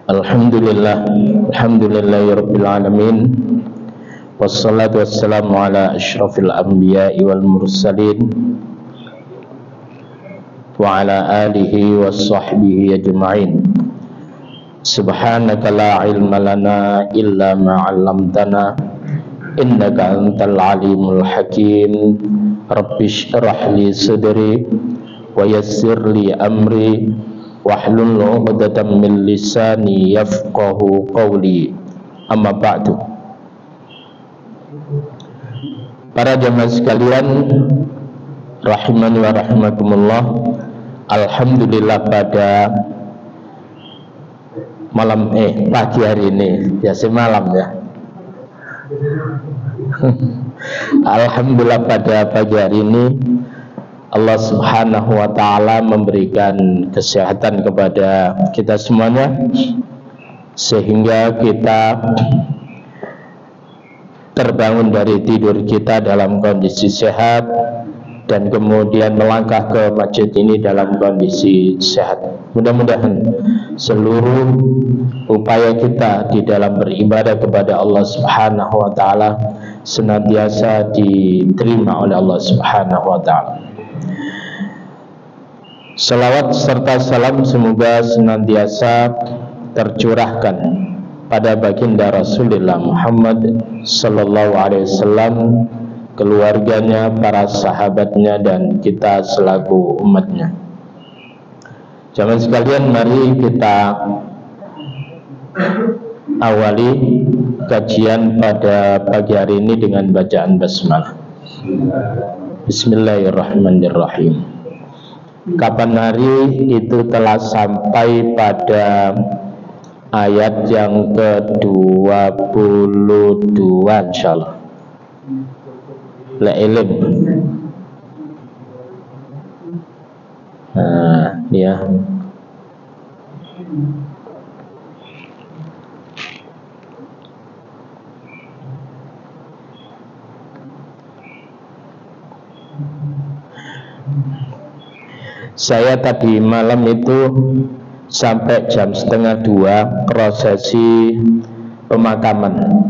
Alhamdulillah, alhamdulillahirabbil alamin. Wassalatu wassalamu ala asyrafil anbiya'i wal mursalin wa ala alihi wa sahbihi ajma'in. Subhanaka la ilma lana illa ma 'allamtana innaka antal alimul hakim. Rabbish shrah li sadri wa yassir li amri wahlul 'uqdatam min lisani yafqahu qawli. Amma ba'du. Para jamaah sekalian rahimani wa rahimakumullah, alhamdulillah pada pagi hari ini, biasa malam ya. Alhamdulillah pada pagi hari ini Allah Subhanahu wa ta'ala memberikan kesehatan kepada kita semuanya, sehingga kita terbangun dari tidur kita dalam kondisi sehat dan kemudian melangkah ke masjid ini dalam kondisi sehat. Mudah-mudahan seluruh upaya kita di dalam beribadah kepada Allah Subhanahu wa ta'ala senantiasa diterima oleh Allah Subhanahu wa ta'ala. Salawat serta salam semoga senantiasa tercurahkan pada baginda Rasulullah Muhammad sallallahu alaihi wasallam, keluarganya, para sahabatnya, dan kita selaku umatnya. Jamaah sekalian, mari kita awali kajian pada pagi hari ini dengan bacaan basmalah. Bismillahirrahmanirrahim. Kapan hari itu telah sampai pada ayat yang ke-22 insyaallah. La ilm. Ya. Saya tadi malam itu sampai jam 1:30 prosesi pemakaman.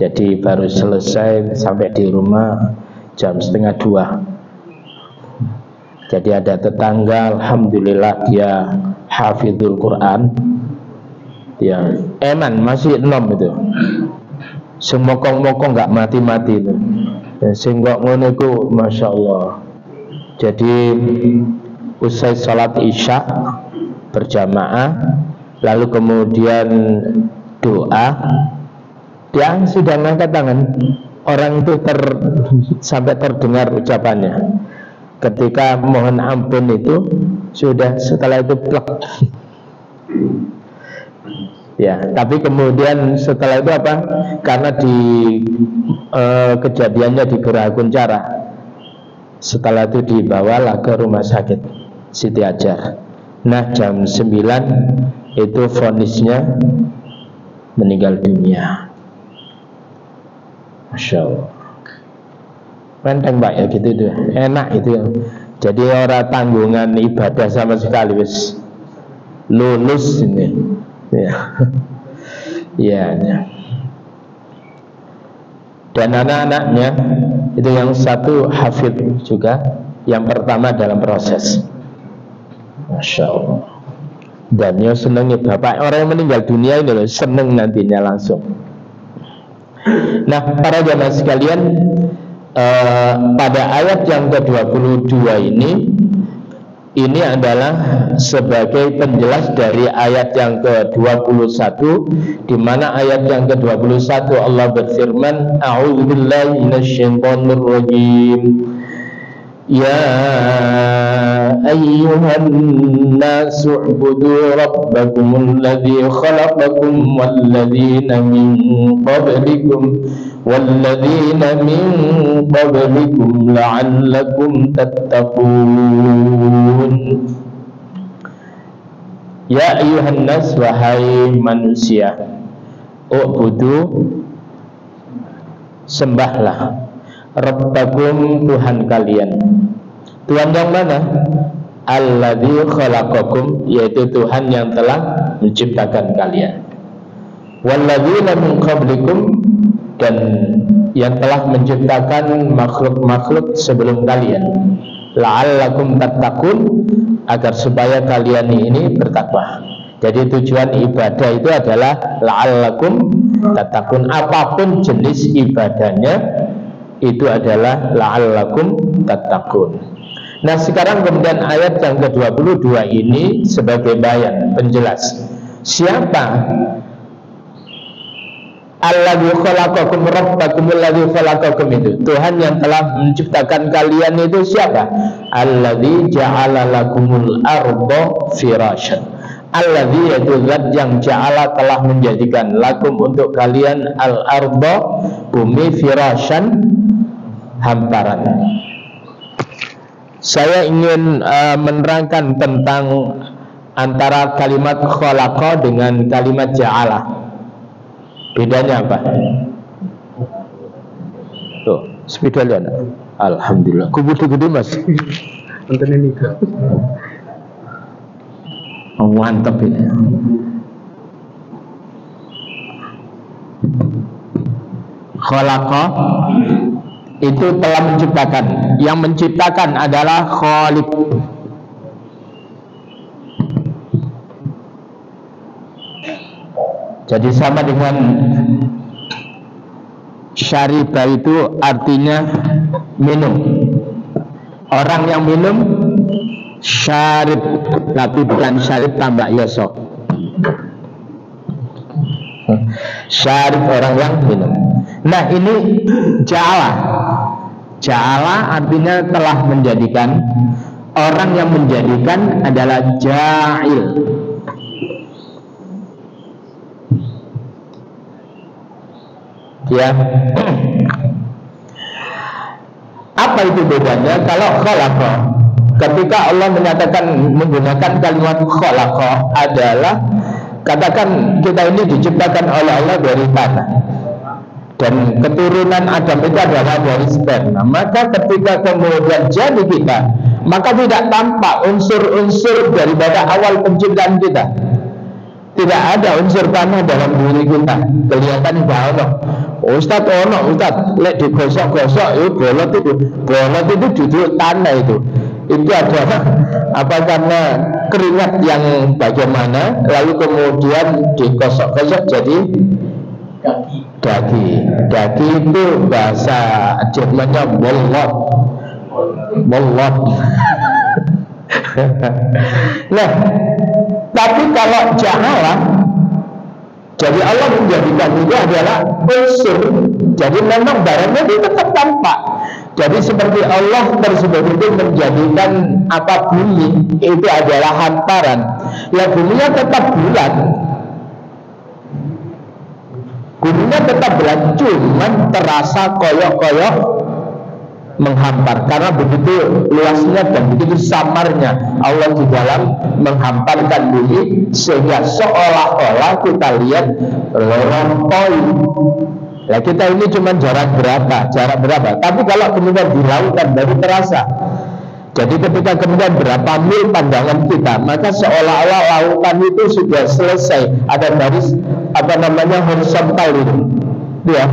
Jadi baru selesai sampai di rumah jam 1:30. Jadi ada tetangga, alhamdulillah dia hafizul Quran. Ya, eman masih 6 itu. Semokong-mokong nggak mati-mati itu. Sehingga ngono iku masyaallah. Jadi usai salat isya berjamaah, lalu kemudian doa, dia sudah angkat tangan. Orang itu sampai terdengar ucapannya. Ketika mohon ampun itu sudah, setelah itu plek. Ya, tapi kemudian setelah itu apa? Karena kejadiannya di Geraha Kunchara. Setelah itu dibawalah ke rumah sakit Siti Ajar. Nah, jam 9 itu vonisnya meninggal dunia. Masya Allah. Menteng Pak ya gitu tuh. Enak itu ya. Jadi orang tanggungan ibadah sama sekali, wis lulus ini. Ya. Ya, ya. Dan anak-anaknya itu yang satu hafid juga, yang pertama dalam proses. Masya Allah. Dan dia senangnya bapak orang yang meninggal dunia ini loh, seneng nantinya langsung. Nah, para jamaah sekalian, pada ayat yang ke-22 ini adalah sebagai penjelas dari ayat yang ke-21, di mana ayat yang ke-21 Allah berfirman, a'udzubillahi minasyaitonir rajim. Ya ayyuhan nasu u'budu rabbakumul ladzi khalaqakum walladzina min qablikum la'allakum tattaqun. Ya ayyuhan nas, wahai manusia, u'budu, sembahlah, Rabbakum, Tuhan kalian. Tuhan yang mana? alladzi khalaqakum, yaitu Tuhan yang telah menciptakan kalian, walladzina min qablikum, dan yang telah menciptakan makhluk-makhluk sebelum kalian, la'allakum tattaqun, agar supaya kalian ini bertakwa. Jadi tujuan ibadah itu adalah la'allakum tattaqun. Apapun jenis ibadahnya itu adalah la'allakum tattaqun. Nah, sekarang kemudian ayat yang ke-22 ini sebagai bayan, penjelas. Siapa alladzi khalaqakum rabbakumul ladzi khalaqakum itu? Tuhan yang telah menciptakan kalian itu siapa? Alladzi ja'ala lakumul arda firasyan. Alladzi, yaitu zat yang ja'ala, telah menjadikan, lakum, untuk kalian, al-arda, bumi, firasyan, hamparan. Saya ingin menerangkan tentang antara kalimat khalaqa dengan kalimat ja'ala. Bedanya apa? Tuh, sepeda lihat. Alhamdulillah. Kubur gede mas. Nonton ini kak. Oh, mantap ini. Khalaqa itu telah menciptakan. Yang menciptakan adalah Khaliq. Jadi sama dengan syariba itu artinya minum. Orang yang minum syarib, tapi bukan syarib tambah yosok. Syarib orang yang minum. Nah, ini ja'ala. Ja'ala artinya telah menjadikan. Orang yang menjadikan adalah ja'il. Ya. Apa itu bedanya? Kalau khalaqa, ketika Allah menyatakan menggunakan kalimat khalaqa adalah, katakan kita ini diciptakan oleh Allah dari tanah, dan keturunan Adam itu adalah dari sperma. Maka ketika kemudian jadi kita, maka tidak tampak unsur-unsur daripada awal penciptaan kita. Tidak ada unsur tanah dalam diri kita. Kelihatan tidak ono. Ustaz ono, Ustaz lek digosok-gosok itu bolot itu duduk tanah itu. Itu adalah apa, karena keringat yang bagaimana, lalu kemudian digosok-gosok jadi daging. Daging itu bahasa Jermannya bolot. Nah, tapi kalau ja'ala, jadi Allah menjadikan itu adalah unsur. Jadi memang barangnya itu tetap tampak. Jadi seperti Allah tersebut itu menjadikan apa, bumi itu adalah hamparan. Ya, buminya tetap bulat. Buminya tetap bulat, cuman terasa koyok-koyok menghampar, karena begitu luasnya dan begitu samarnya Allah di dalam menghamparkan bumi, sehingga seolah-olah kita lihat lorong-lorong. Nah, kita ini cuma jarak berapa? Tapi kalau kemudian di lautan baru terasa. Jadi ketika kemudian berapa mil pandangan kita, maka seolah-olah lautan itu sudah selesai, ada garis apa namanya horizontal itu, ya.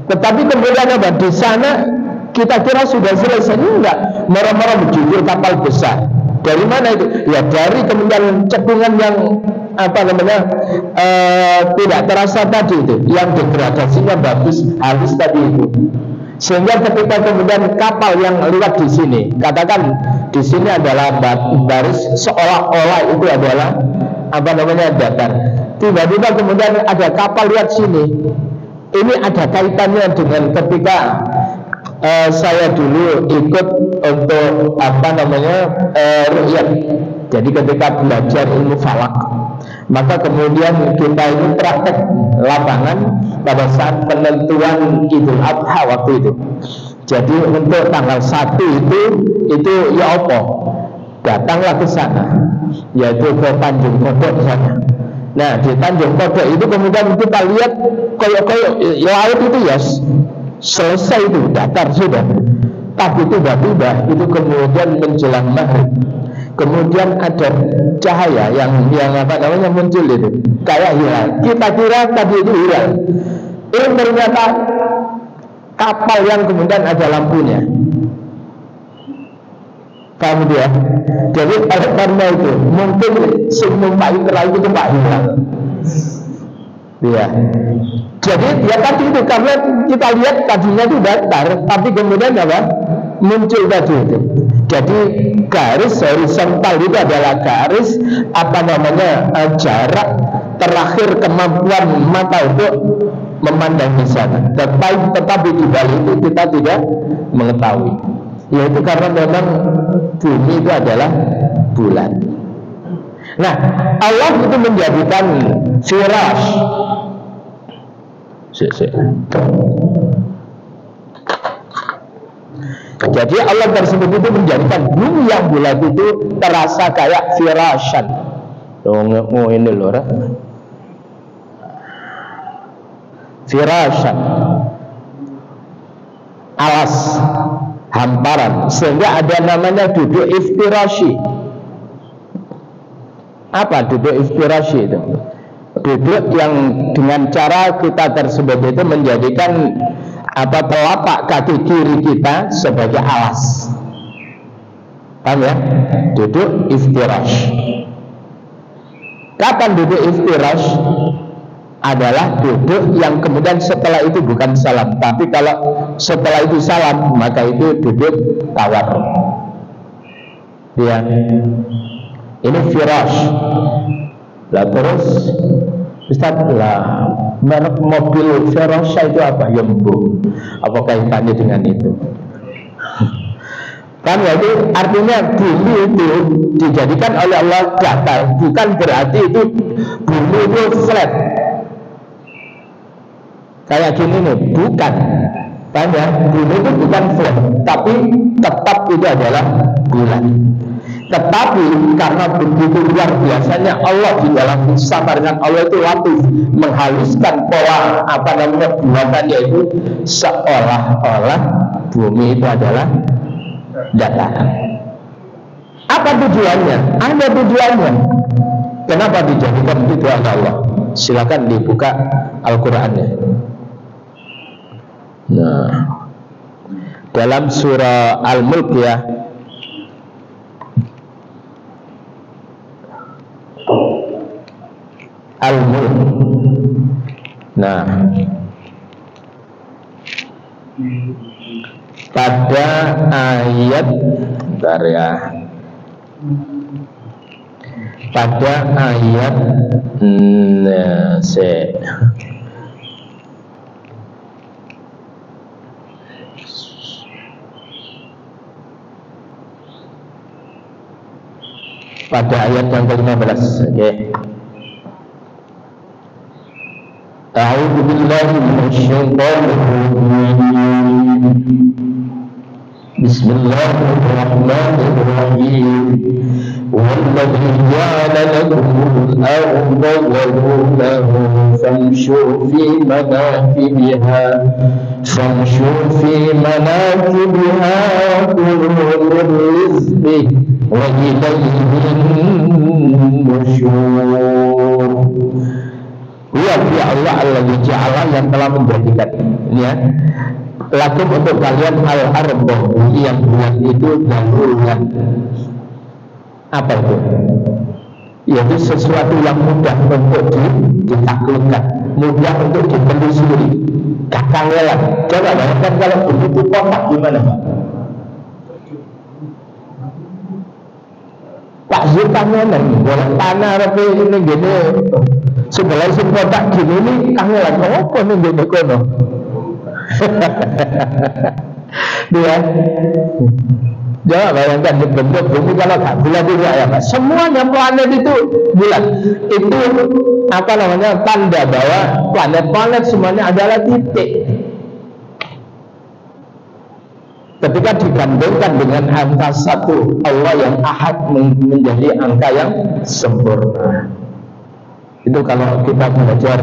Tetapi kemudian ada di sana kita kira sudah selesai, enggak, merah-merah berjubur kapal besar. Dari mana itu? Ya dari kemudian cekungan yang apa namanya tidak terasa tadi itu, yang degradasinya bagus, halus tadi itu. Sehingga ketika kemudian kapal yang lewat di sini, katakan di sini adalah baris, seolah-olah itu adalah apa namanya datar. Tiba-tiba kemudian ada kapal lewat sini. Ini ada kaitannya dengan ketika saya dulu ikut untuk apa namanya ru'yat. Jadi ketika belajar ilmu falak, maka kemudian kita ini praktek lapangan pada saat penentuan Idul Adha waktu itu. Jadi untuk tanggal 1 itu ya apa? Datanglah ke sana, yaitu ke Tanjung Kodok sana. Nah, di Tanjung Kodok itu kemudian kita lihat koyok-koyok laut itu ya selesai itu, datar sudah. Tapi tiba-tiba itu kemudian menjelang maghrib, kemudian ada cahaya yang apa namanya muncul itu kayak hilang. Kita kira tadi itu hilang, ternyata kapal yang kemudian ada lampunya. Paham dia? Jadi oleh karena itu mungkin numpak perahu itu Pak hilang. Ya. Jadi ya tadi itu karena kita lihat tadinya itu datar, tapi kemudian apa? Muncul tadi itu. Jadi garis horizontal itu adalah garis apa namanya jarak terakhir kemampuan mata untuk memandang di sana. Tetapi di balik itu kita tidak mengetahui. Yaitu karena memang bumi itu adalah bulan. Nah, Allah itu menjadikan firash. Jadi Allah tersebut itu menjadikan bumi yang bulat itu terasa kayak firashan. Oh ini loh, firashan, alas, hamparan, sehingga ada namanya duduk iftirashi. Apa duduk iftirashi itu? Duduk yang dengan cara kita tersebut itu menjadikan apa telapak kaki kiri kita sebagai alas. Paham ya? Duduk iftirash. Kapan duduk iftirash? Adalah duduk yang kemudian setelah itu bukan salam, tapi kalau setelah itu salam maka itu duduk tawar. Ya, ini firash. Lah terus Ustaz, lah merek mobil Verosa itu apa? Yembu. Apa kaitannya dengan itu? Kan ya, itu artinya bumi itu dijadikan oleh Allah datar, bukan berarti itu bumi itu flat kayak gini nih, bukan. Kan ya, bumi itu bukan flat, tapi tetap itu adalah bulan. Tetapi karena begitu luar biasanya Allah di dalam kesabaran Allah itu latif, menghaluskan pola apa namanya buatannya itu seolah-olah bumi itu adalah datar. Apa tujuannya? Ada tujuannya. Kenapa dijadikan itu oleh Allah? Silakan dibuka Al-Qur'annya. Nah, dalam surah Al-Mulk ya, Al-Mulk. Nah, pada ayat bentar ya, pada ayat pada ayat yang ke-15. Oke. A'udzu billahi minasyaitonir rajim. Bismillahirrahmanirrahim. Walladzi ja'ala lakumul arda dhalulan famshu fi manakibiha wa kulu min rizqihi wa ilayhin nusyur. Ya Allah, Allah yang telah menjadikan ya lakum untuk kalian al-arba yang bulan itu dalulan. Apa itu? Yaitu sesuatu yang mudah untuk ditaklukkan, mudah untuk ditelusuri, kakangelan. Coba bayangkan kalau begitu kotak gimana Pak? Pak Zulkarnain boleh tanah tapi ini gini sebelah sing kotak gini ini kangelan apa nih gini kono. Dia jangan bayangkan bentuk bumi kalau gak bulan juga ya Pak. Semuanya planet itu bulan. Itu apa namanya tanda bahwa planet-planet semuanya adalah titik. Ketika digandengkan dengan angka 1, Allah yang ahad menjadi angka yang sempurna. Itu kalau kita belajar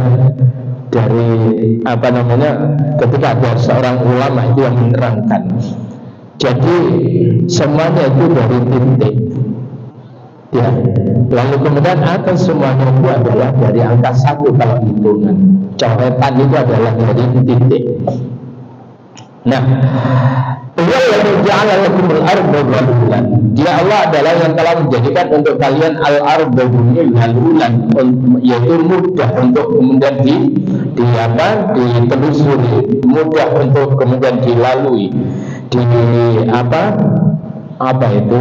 dari apa namanya, ketika ada seorang ulama itu yang menerangkan. Jadi semuanya itu dari titik. Ya, lalu kemudian atas semuanya itu adalah dari angka 1 kalau hitungan. Coretan itu adalah dari titik. Nah, dia yang ja'ala lakumul arda dhalulan. Dia Allah adalah yang telah menjadikan untuk kalian al-arda bumi dhalulan, yaitu mudah untuk kemudian ditelusuri, mudah untuk kemudian dilalui, apa itu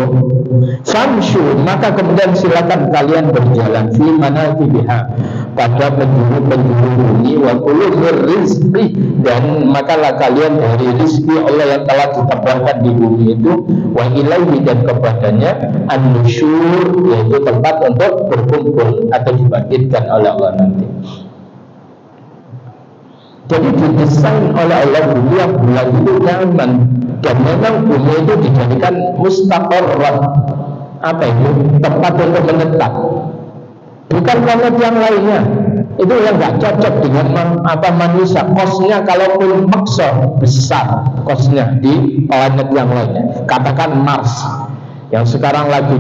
famshu, maka kemudian silakan kalian berjalan fi manakibiha, pada penjuru-penjuru bumi, wa kulu mir rizqi, dan makalah kalian dari rizki Allah yang telah ditebarkan di bumi itu, wa ilaihi, dan kepadanya an-nusyur, yaitu tempat untuk berkumpul atau dibangkitkan oleh Allah nanti. Jadi didesain oleh Allah bumi yang bulat itu nyaman, dan memang bumi itu dijadikan mustaqarran, apa itu, tempat untuk menetap, bukan planet yang lainnya. Itu yang nggak cocok dengan manusia. Kosnya kalaupun maksa besar kosnya di planet yang lainnya, katakan Mars yang sekarang lagi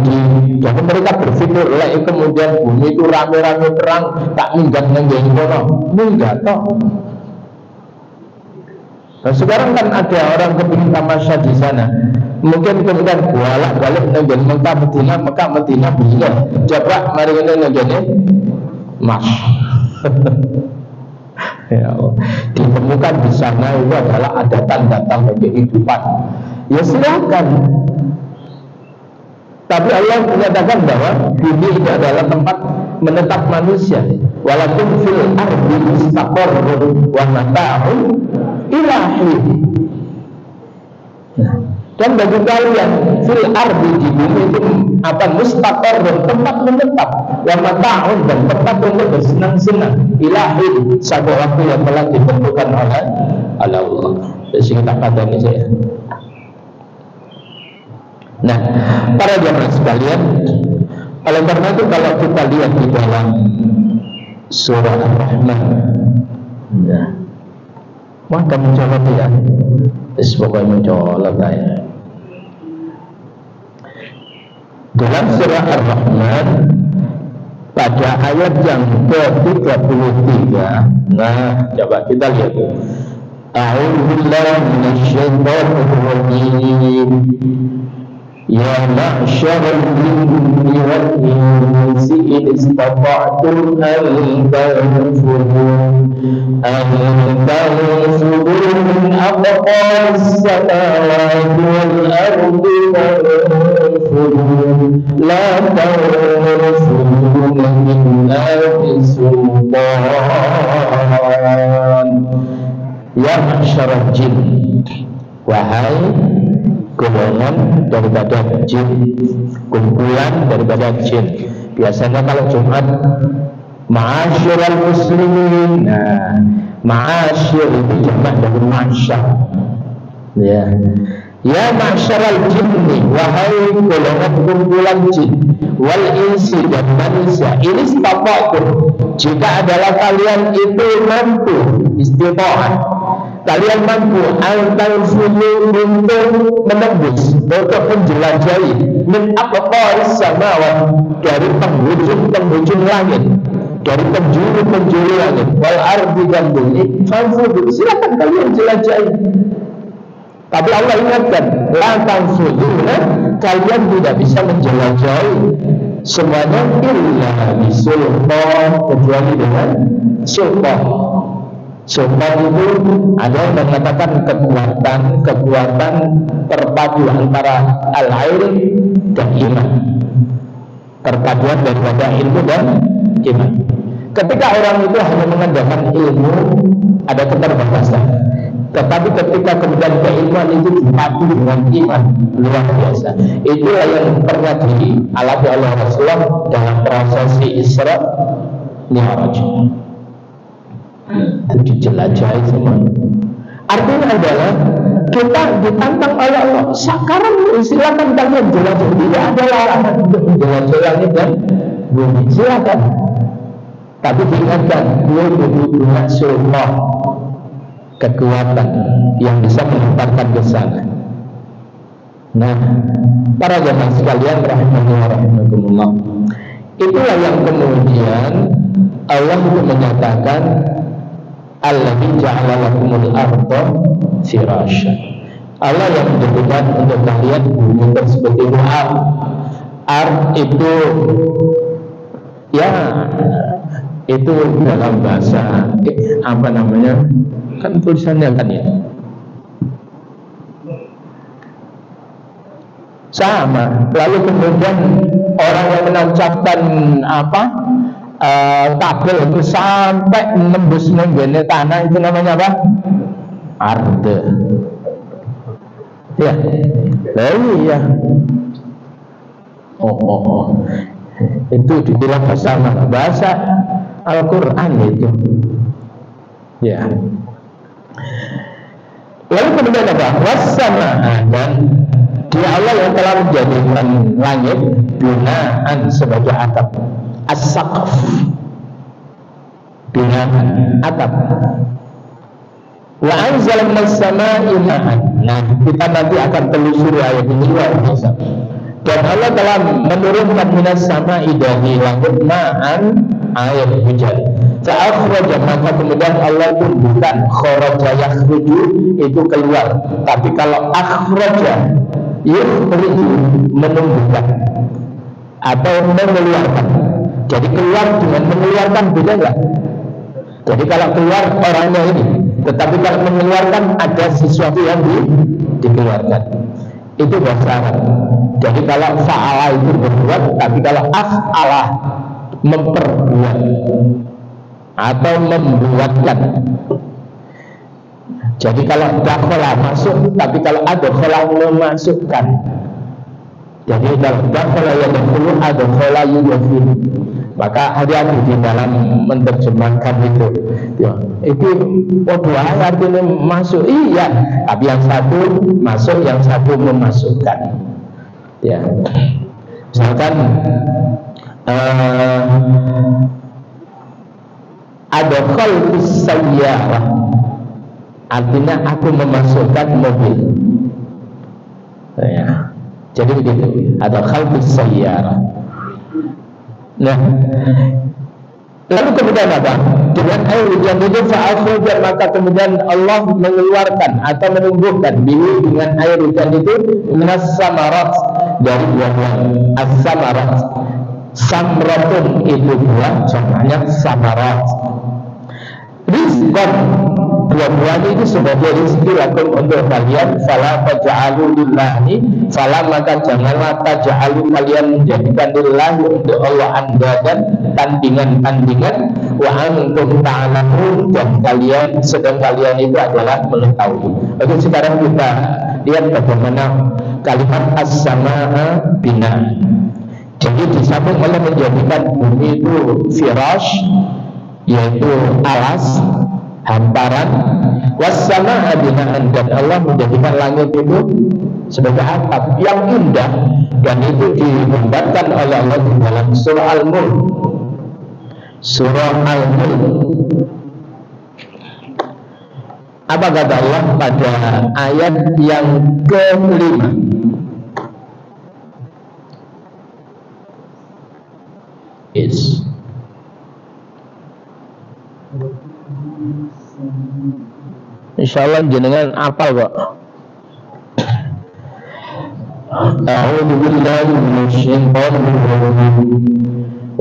jadi mereka berpikir kemudian bumi itu rame-rame perang tak minggat nenggeng kono, minggat toh. Nah, sekarang kan ada orang kepingin tamasya di sana, mungkin kemudian bolak-balik nengen Mekah Medina bingung. Coba mari kita nengen Mas. Ya Allah. Ditemukan di sana itu adalah ada tanda-tanda kehidupan. Ya silakan. Tapi Allah menyatakan bahwa bumi itu adalah tempat menetap manusia. Walaupun fil ardi mustaqarrun wa mata'un ilahi. Nah, dan bagi kalian fil ardi di bumi itu mustaqarrun, tempat menetap, wa mata'un, dan tempat untuk bersenang-senang, ilahi, satu waktu yang telah ditentukan oleh Allah. Jadi kita katakan saya. Nah, para jamaah sekalian, oleh karena itu kalau kita lihat di dalam surah Ar-Rahman, ya, maka mencolot ya, pokoknya mencolot ya. Dalam surah Ar-Rahman pada ayat yang ke-33, nah coba kita lihat. A'udzu billahi minasyaitonir rajim. Ya ma'syaral jinni wal insi in istata'tum an tanfudhu min aqtaris samawati wal ardi fanfudhu la tanfudhuna illa bisultan. Ya ma'syaral jin, wahai golongan daripada jin, kumpulan daripada jin. Biasanya kalau Jumat ma'asyiral muslimin, nah ma'asyir itu jamak dari ma'asyar, ya. Ya ma'asyiral jinni, wahai golongan kumpulan jin, wal insi, dan manusia, ini istata'tum, jika adalah kalian itu mampu, istita'ah, kalian mampu al-tanfudhu, untuk menembus, untuk menjelajahi min aqtaris samawat, dari penghujung langit, dari penjuru langit, wal ardi, dan bumi, fanfudhu, silakan kalian jelajahi. Tapi Allah ingatkan, la tanfudhuna, kalian tidak bisa menjelajahi semuanya illa bisultan, kecuali dengan sultan. Sultan itu ada yang mengatakan kekuatan terpadu antara al-ilm dan iman, perpaduan daripada ilmu dan iman. Ketika orang itu hanya mengandalkan ilmu, ada keterbatasan. Tetapi ketika kemudian keilmuan itu dipadu dengan iman, luar biasa. Itulah yang pernah dialami oleh Rasulullah dalam prosesi Isra Mi'raj. Itu dijelajahi semua. Artinya adalah kita ditantang oleh Allah. Sekarang silakan kalian jelajah. Tidak ada larangan untuk menjelajah langit dan bumi. Silakan. Tapi diingatkan, dia punya sultan, kekuatan yang bisa mengantarkan ke sana. Nah, para jamaah sekalian rahimakumullah, itulah yang kemudian Allah itu menyatakan Allazi ja'ala lakumul arda firasya. Allah yang menjadikan untuk kalian bumi tersebut itu ard itu ya itu dalam bahasa apa namanya, kan tulisannya kan ya sama. Lalu kemudian orang yang menancapkan kabel itu sampai menembus menggene tanah itu namanya apa? Arde. Ya, iya. Oh. Itu dibilang bahasa Al-Quran itu. Ya. Lalu kemudian apa? Wassama'a, dan dia Allah yang telah menjadikan langit binaan sebagai atap. As-saqaf, binaan atap. Wa anzala minas sama'i ma'an. Nah, kita nanti akan telusuri ayat ini luar biasa. Dan Allah telah menurunkan minas sama'i dari langit ma'an, air hujan. Fa'akhraja, maka kemudian Allah pun bukan kharaja yakhruju itu keluar, tapi kalau akhraja yukhriju menumbuhkan atau mengeluarkan. Jadi keluar dengan mengeluarkan beda enggak? Jadi kalau keluar orangnya ini, tetapi kalau mengeluarkan ada sesuatu yang dikeluarkan. Itu bahasa Arab. Jadi kalau fa'ala itu berbuat, tapi kalau af'ala memperbuat atau membuatkan. Jadi kalau dakhala masuk, tapi kalau adkhala memasukkan. Jadi kalau dakhala yadkhulu, adkhala yudkhilu. Maka hati-hati di dalam menerjemahkan itu. Ya, itu doa artinya masuk, iya, tapi yang satu masuk, yang satu memasukkan. Ya, misalkan adkhaltus sayyarah, artinya aku memasukkan mobil. Ya, jadi begitu. Adkhaltus sayyarah. Nah, lalu kemudian apa? Dengan air hujan itu fa'akhraja, maka kemudian Allah mengeluarkan atau menumbuhkan bihi dengan air hujan itu minas samarat, dari buah-buahan. As-samarat, samratun itu buah, contohnya samarat. Rizqan, buah-buahan itu sebagai rezeki lakum untuk kalian. Fala taj'alu lillahi, fala maka janganlah taj'alu kalian menjadikan lillahi untuk Allah andadan, tandingan-tandingan. Wa antum ta'lamun, dan kalian sedang kalian itu adalah mengetahui. Oke, sekarang kita lihat bagaimana kalimat as-samaa bina. Jadi di samping Allah menjadikan bumi itu firash, yaitu alas, hamparan, was-samaa binaan, dan Allah menjadikan langit itu sebagai atap yang indah, dan itu digambarkan oleh Allah di dalam surah Al-Mulk. Surah Al-Mulk, apa kata Allah pada ayat yang ke-5? Yes. Insyaallah jenengan apal kok. A'udzu billahi minasyaitonir rajim.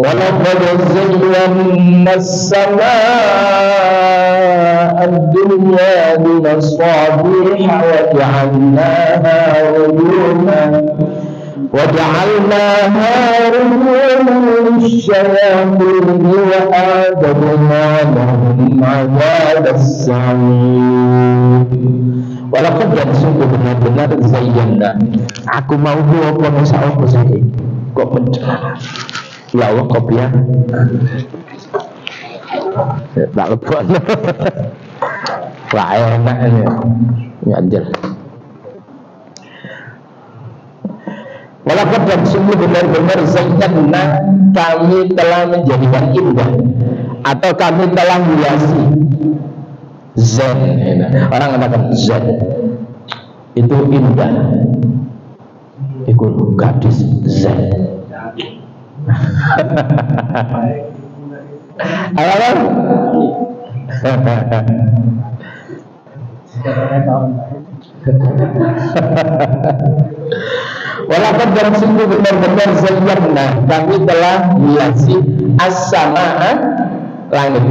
Wa laqad zayyana as-samaa'a ad-dunya bi-masabiha wa ja'alnaha rujuman للشياطين وأعتدنا لهم عذاب السعير. Walaupun dan sungguh benar-benar zayyana, aku mau buat masalah besar kok mencela. Ya Allah, kopiah tak lebon. Wah, enak ini nganjel. Walaupun dan sungguh benar-benar zayyana, kami telah menjadikan indah atau kami telah hiasi. Zen, orang mengatakan zen itu indah. Iku gadis Z. Halo. Walaupun dalam sungguh benar-benar zayyana, kami telah hiasi as-samaa, langit,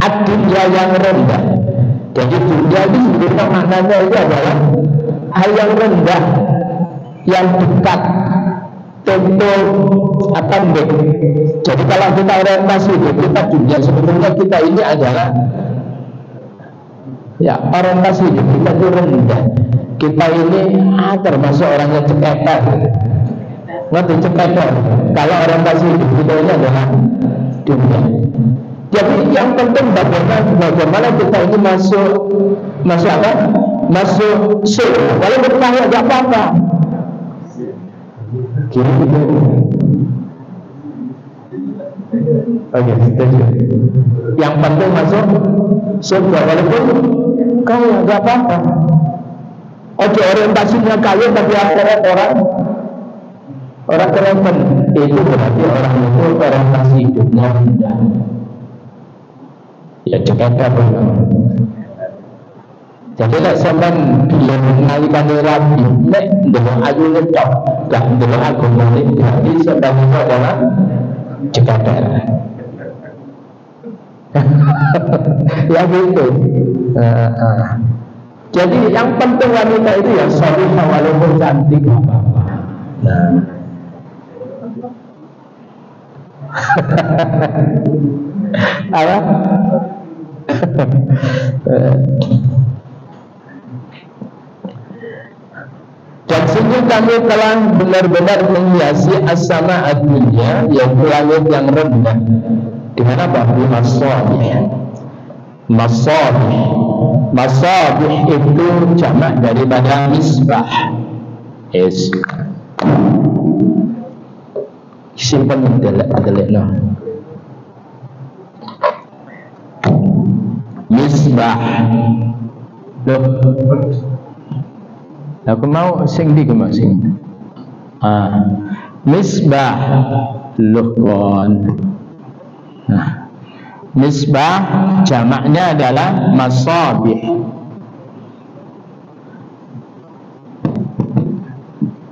ad-dunya yang rendah. Jadi dunia itu sebenarnya maknanya itu adalah hal yang rendah, yang dekat, tentu akan baik. Jadi kalau kita orientasi hidup kita dunia, sebetulnya kita ini adalah ya orientasi hidup kita itu rendah. Kita ini termasuk orang yang ceketer. Ngerti ceketer? Kalau orientasi hidup kita ini adalah dunia. Jadi yang penting bagaimana kita ini masuk apa? Masuk surga. Kalau bertanya tidak apa-apa. Kira gitu. Oke, setuju. Yang penting masuk surga walaupun kaya tidak apa-apa. Oke, orientasinya kaya tapi akhirat orang keren itu berarti orang itu orientasi hidupnya rendah. Ya ceketer. Jadi nek sampean bilang mengalihkan rapi, nek ndelok ayu ngetok, gak ndelok agama ini berarti sampean itu adalah ceketer. Ya gitu. Jadi yang penting wanita itu ya salihah walaupun cantik gak apa-apa. Nah. Apa? Dan sungguh kami telah benar-benar menghiasi as-sama ad-dunya, yaitu langit yang rendah. Dengan apa? Bimasabih. Masabih itu jamak daripada misbah. Simpan delek no. Misbah. Loh. Aku mau sing di kemana sing. Misbah loh kon. Nah, misbah jamaknya adalah masabih.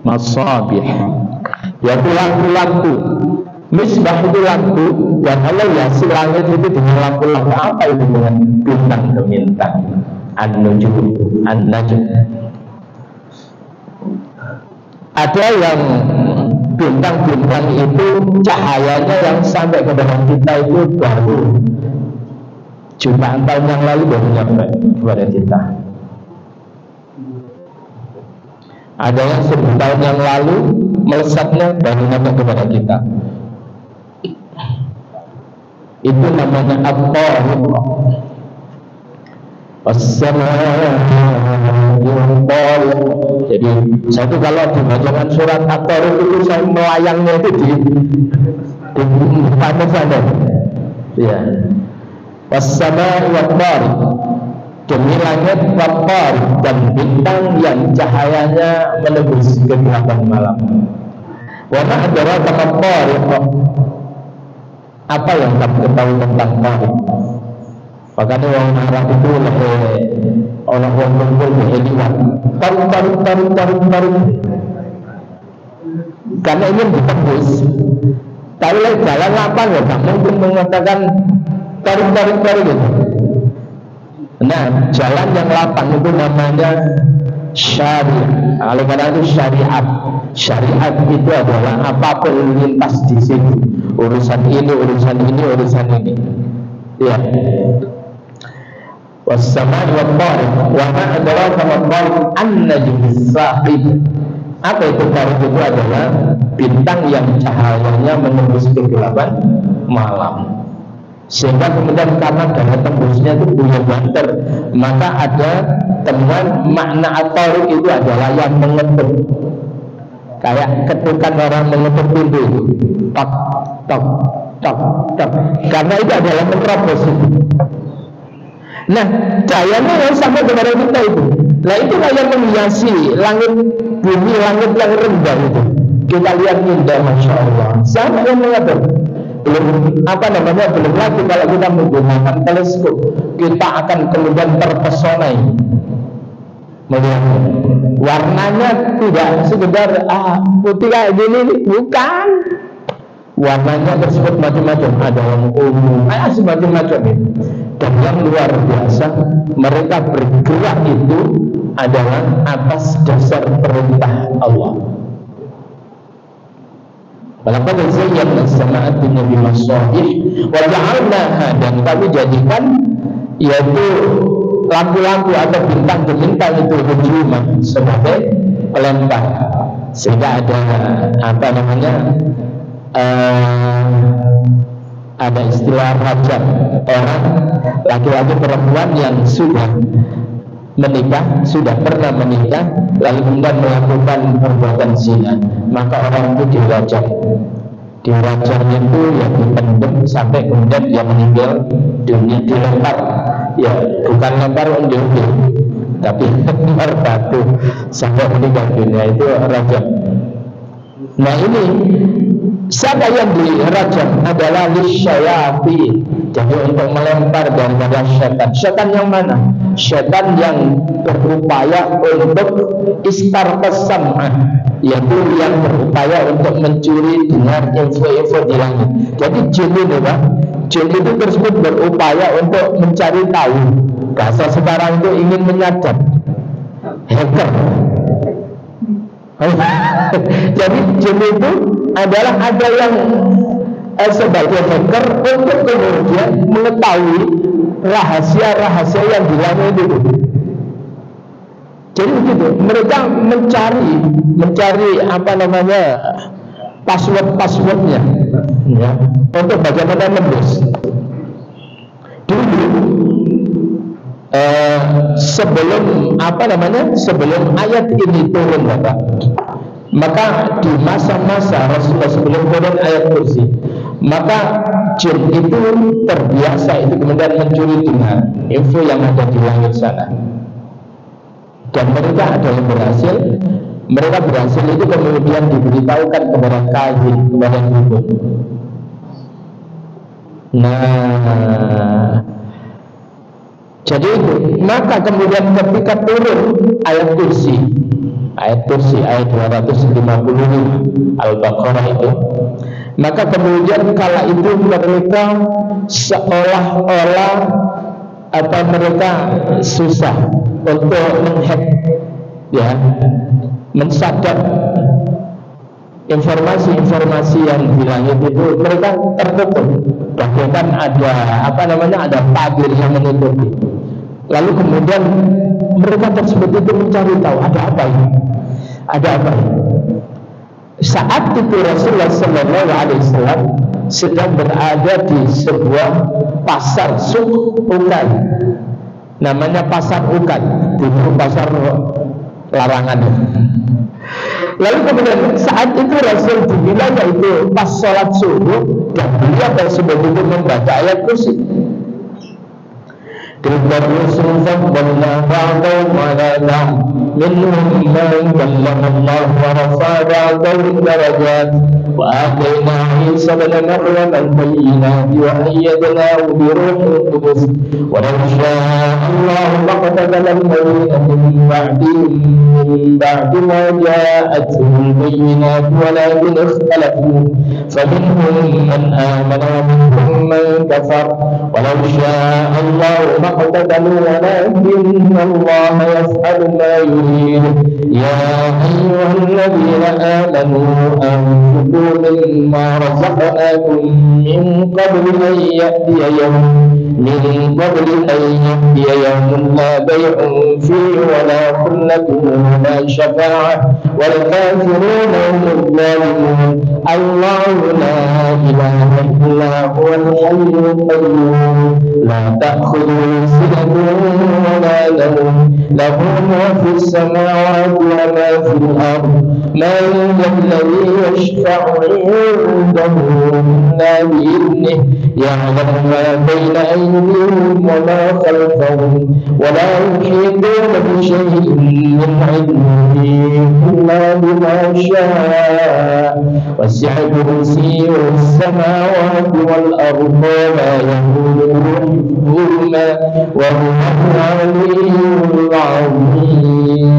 Masabih. Yaitu lampu-lampu. Misbah itu lampu, dan Allah ya si langit itu dengan lampu-lampu. Apa itu dengan bintang ke bintang? An-nujum, an-najm. Ada yang bintang-bintang itu cahayanya yang sampai ke dalam kita itu baru jutaan tahun yang lalu baru nyampe kepada kita. Ada yang 1000 tahun yang lalu melesatnya baru nyampe kepada kita. Itu namanya at-tariq. Jadi satu kalau dibacakan surat at-tariq itu saya melayangnya itu di depan sana. Ya. Was-samaa'i wat-tariq. Demi langit wat-tariq dan bintang yang cahayanya menembus kegelapan malam. Wa ma adraka mat-tariq. Apa yang kamu ketahui tentang tariq? Makanya orang Arab itu orang kumpul berheliwan tarik karena ingin ditembus. Tapi jalan lapang ya tak mungkin mengatakan tarik gitu. Nah, jalan yang lapang itu namanya syariat. Oleh karena itu syariat itu adalah apapun lintas di sini, urusan ini ya. Was-samaa'i wat-tariq wa ma adraka mat-tariq an-najmu as-saqib. Apa itu tariq? Itu adalah bintang yang cahayanya menembus kegelapan malam. Sehingga kemudian karena daya tembusnya itu punya banter, maka ada temuan makna at-tariq itu adalah yang mengetuk. Kayak ketukan orang mengetuk pintu itu. Tok tok tok tok. Karena itu adalah menerobos. Nah, cahayanya yang sampai kepada kita itu. Nah, itulah yang menghiasi langit bumi, langit yang rendah itu. Kita lihat indah, masya Allah. Sama yang mengatakan, belum lagi kalau kita menggunakan teleskop, kita akan kemudian terpesona melihat warnanya tidak sekedar putih kayak gini, bukan. Warnanya tersebut macam-macam, ada yang ungu, macam-macam ini. Dan yang luar biasa, mereka bergerak itu adalah atas dasar perintah Allah. Walaqad zayyana as-samaa'a dunya bimasabih wa ja'alnaha, dan kami jadikan yaitu lampu-lampu atau bintang-bintang itu berjumlah sebagai pelempar, sehingga ada ada istilah rajam, orang laki-laki perempuan yang sudah menikah, sudah pernah menikah, lalu kemudian melakukan perbuatan zina, maka orang itu dirajam. Dirajam itu ya dipendam sampai kemudian dia meninggal dunia, dilempar, ya bukan lempar undir-undir, tapi lempar batu sampai meninggal dunia, itu rajam. Nah, ini siapa yang dirajam adalah lisyayatin, jadi untuk melempar daripada syaitan. Syaitan yang mana? Syaitan yang berupaya untuk istarqas-sam'ah, yaitu yang berupaya untuk mencuri dengar info-info di langit. Jadi jin itu Pak, jin itu tersebut berupaya untuk mencari tahu. Bahasa sekarang itu ingin menyadap, hacker. Jadi jin itu adalah ada yang sebagai hacker untuk kemudian mengetahui rahasia-rahasia yang di langit itu. Jadi begitu, mereka mencari password-passwordnya, ya, untuk bagaimana menembus. Dulu sebelum ayat ini turun, Bapak, maka di masa-masa Rasulullah sebelum turun ayat kursi, maka jin itu terbiasa itu kemudian mencuri dengar info yang ada di langit sana. Dan mereka ada yang berhasil. Mereka berhasil itu kemudian diberitahukan kepada kahin, kepada dukun. Nah, jadi maka kemudian ketika turun ayat kursi ayat 255 Al-Baqarah itu, maka kemudian kala itu mereka seolah-olah mereka susah untuk menghack, ya, mensadap informasi-informasi yang di langit itu. Mereka tertutup, bahkan ada tabir yang menutupi. Lalu kemudian mereka tersebut itu mencari tahu ada apa ini. Saat itu Rasulullah Sallallahu Alaihi Wasallam sedang berada di sebuah pasar suq Uqad, namanya pasar Uqad, bukan pasar larangan. Lalu kemudian saat itu Rasul dibilang yaitu pas sholat subuh, dan beliau tersebut itu membaca ayat kursi. Tilka rusul faddalna ba'dahum 'ala ba'd minhum man kallama Allah wa rafa'a ba'dahum darajat wa atayna Isa ibn Maryam al-bayyinati wa ayyadnahu bi ruhil qudus wa law sha'a Allah laqatala al-ladhina min ba'dihim min ba'di ma ja'atuhum al-bayyinat walakin ikhtalafu faminhum man amana wa minhum man kafar wa law sha'a Allah اقتتلوا ولكن الله يفعل ما يريد يا أيها الذين آمنوا أنفقوا مما رزقناكم من قبل أن يأتي يوم لا بيع فيه ولا خلة ولا شفاعة والكافرون هم الظالمون الله لا إله إلا هو الحي القيوم لا تأخذه سنة ولا نوم له ما في السماوات وما في الأرض من ذا الذي يشفع عنده إلا بإذنه يعلم ما بين أيديهم وما خلفهم ولا يحيطون بشيء من علمه إلا بما شاء وسع كرسيه السماوات والأرض ولا يئوده حفظهما وهو العلي العظيم.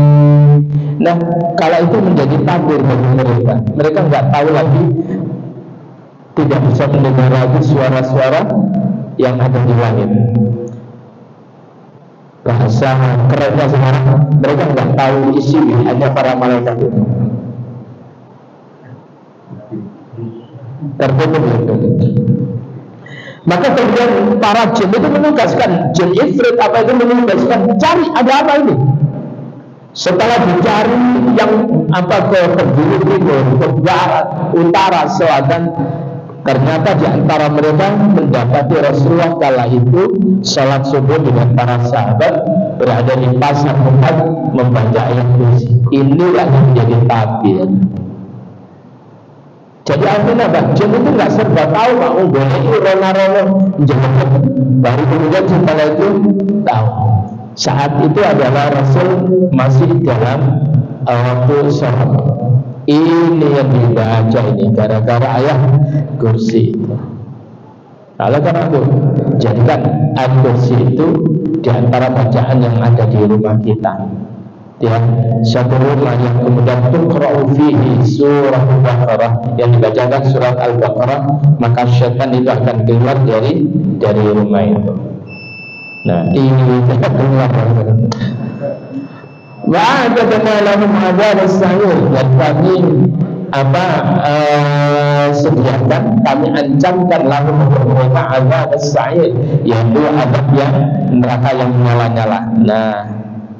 Nah, kalau itu menjadi tabir bagi mereka. Mereka nggak tahu lagi, tidak bisa mendengar lagi suara-suara yang ada di langit. Bahasa kerennya sekarang, mereka nggak tahu isi hanya para malaikat itu. Tertutup itu. Maka kemudian para jin itu menugaskan, jin ifrit apa itu menugaskan, cari ada apa ini. Setelah dicari yang apa ke penjuru timur, ke barat, utara, selatan, ternyata di antara mereka mendapati Rasulullah kala itu sholat subuh dengan para sahabat berada di pasar tempat membaca ayat kursi. Inilah yang menjadi tabir. Jadi artinya apa? Jin itu nggak serba tahu, mau boleh rono-rono jangan. Baru kemudian setelah itu tahu. Saat itu adalah Rasul masih dalam waktu sholat. Ini yang dibaca ini gara-gara ayat kursi itu. Kalau kan aku jadikan ayat kursi itu di antara bacaan yang ada di rumah kita. Ya, satu rumah yang kemudian tuqra'u fihi surah Al-Baqarah, yang dibacakan surat Al-Baqarah, maka syaitan itu akan keluar dari rumah itu. Nah, ini kita keluar. Wa'adana lahum adzab as-sa'ir, dan kami sediakan, kami ancamkan lahum mereka adzab as-sa'ir, yaitu azab yang neraka yang menyala-nyala.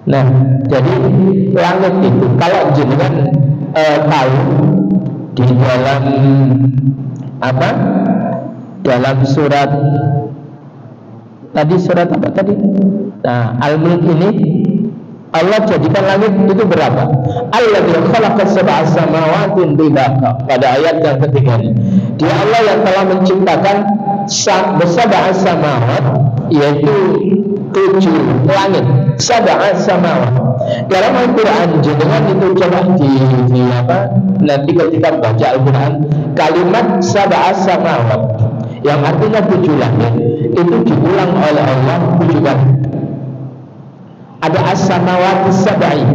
Nah, jadi langit itu kalau jenengan tahu di dalam dalam surat tadi, surat apa tadi? Nah, Al-Mulk ini Allah jadikan langit itu berapa? Alladzi khalaqa sab'a samawati tibaqa, pada ayat yang ketiga ini. Dia Allah yang telah menciptakan sab'a samawat, yaitu 7 langit, sab'a samawat. Dalam Al-Quran jenengan itu coba di nanti ketika baca Al-Quran, kalimat sab'a samawat yang artinya 7 langit itu diulang oleh Allah 7 kali. Ada as-samawati sab'i,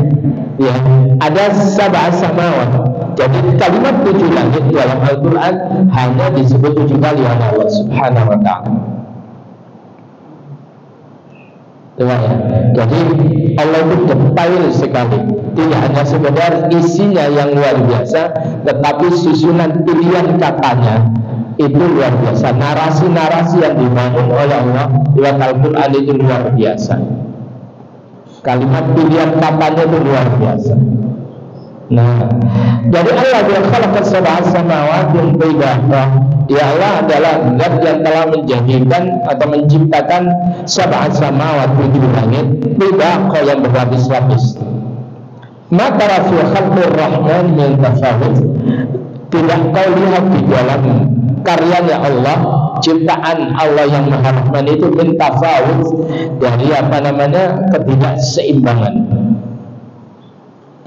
ya, ada sab'a samawat. Jadi kalimat 7 langit dalam Al-Quran hanya disebut 7 kali oleh Allah Subhanahu wa ta'ala. Ya. Jadi Allah itu detail sekali. Tidak hanya sekedar isinya yang luar biasa, tetapi susunan pilihan katanya itu luar biasa. Narasi-narasi yang dibangun oleh Allah lewat Al-Quran itu luar biasa. Kalimat pilihan katanya itu luar biasa. Nah, jadi Allah yang khalaqa sab'a samawati tibaqa, dia Allah adalah zat yang telah menjadikan atau menciptakan sab'a samawati 7 langit tibaqa yang berlapis-lapis. Ma tara fi khalqir rahman min tafawut, tidak kau lihat di dalam karyanya Allah, ciptaan Allah yang Maha Rahman itu min tafawut, dari ketidakseimbangan.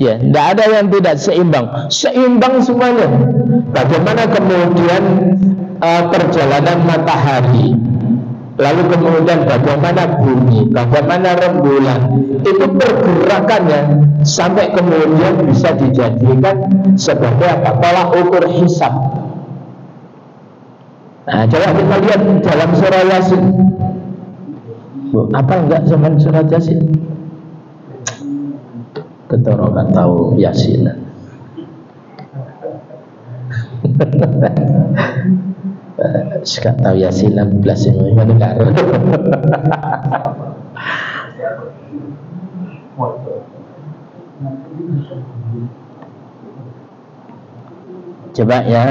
Ya, tidak ada yang tidak seimbang, seimbang semuanya. Bagaimana kemudian perjalanan matahari, lalu kemudian bagaimana bumi, bagaimana rembulan, itu pergerakannya sampai kemudian bisa dijadikan sebagai tolak ukur hisab. Nah, coba kita lihat dalam surah Yasin. Apa enggak zaman surat Yasin? Ketorokan tahu Yasin. Sekarang tahu Yasin 16 ini mendengar. Coba ya,